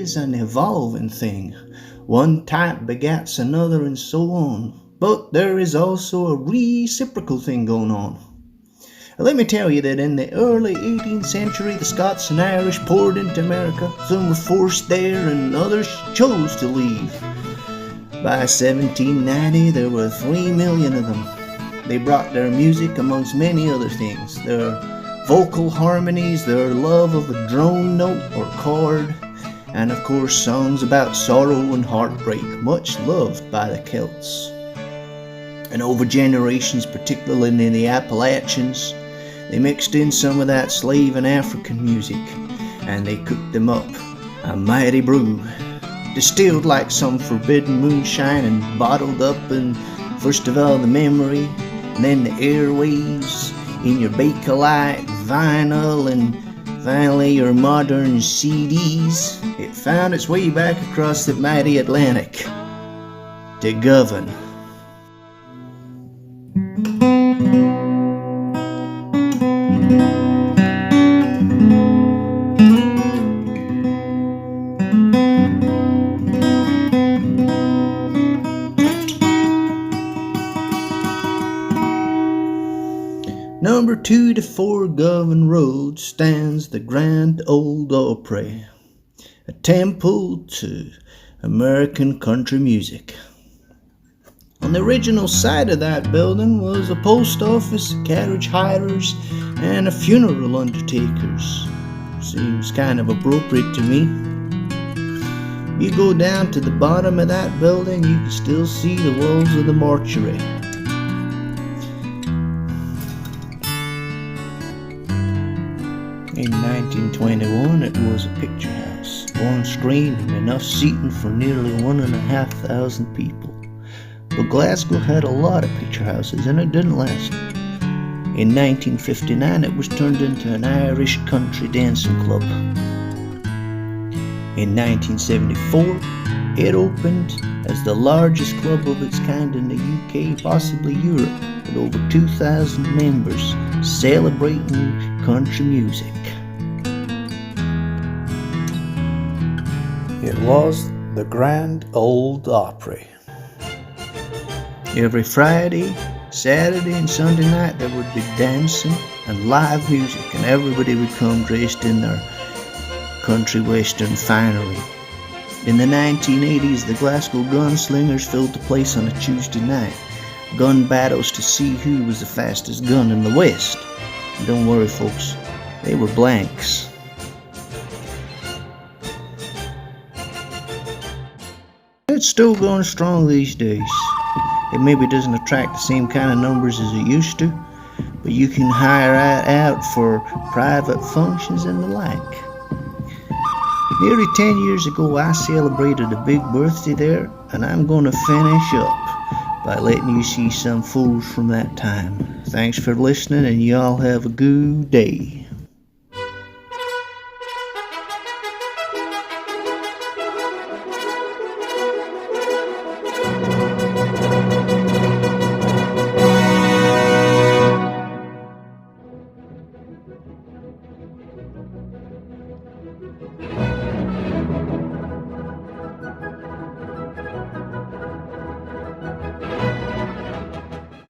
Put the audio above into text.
is an evolving thing. One type begets another and so on. But there is also a reciprocal thing going on. Let me tell you that in the early 18th century, the Scots and Irish poured into America. Some were forced there and others chose to leave. By 1790, there were 3 million of them. They brought their music amongst many other things. Their vocal harmonies, their love of a drone note or chord, and of course songs about sorrow and heartbreak, much loved by the Celts. And over generations, particularly in the Appalachians, they mixed in some of that slave and African music, and they cooked them up, a mighty brew, distilled like some forbidden moonshine and bottled up in, first of all, the memory, and then the airwaves, in your Bakelite, vinyl, and finally your modern CDs. It found its way back across the mighty Atlantic to Govan. Number 2 to 4 Govan Road stands the Grand Ole Opry, a temple to American country music. On the original site of that building was a post office, carriage hirers, and a funeral undertakers. Seems kind of appropriate to me. You go down to the bottom of that building, you can still see the walls of the mortuary. In 1921, it was a picture house, one screen and enough seating for nearly 1,500 people. But Glasgow had a lot of picture houses and it didn't last. In 1959, it was turned into an Irish country dancing club. In 1974, it opened as the largest club of its kind in the UK, possibly Europe, with over 2,000 members celebrating country music. It was the Grand Ole Opry. Every Friday, Saturday, and Sunday night there would be dancing and live music, and everybody would come dressed in their country western finery. In the 1980s, the Glasgow gunslingers filled the place on a Tuesday night. Gun battles to see who was the fastest gun in the West. And don't worry, folks, they were blanks. It's still going strong these days. It maybe doesn't attract the same kind of numbers as it used to, but you can hire it out for private functions and the like. Nearly 10 years ago, I celebrated a big birthday there, and I'm going to finish up by letting you see some fools from that time. Thanks for listening, and y'all have a good day.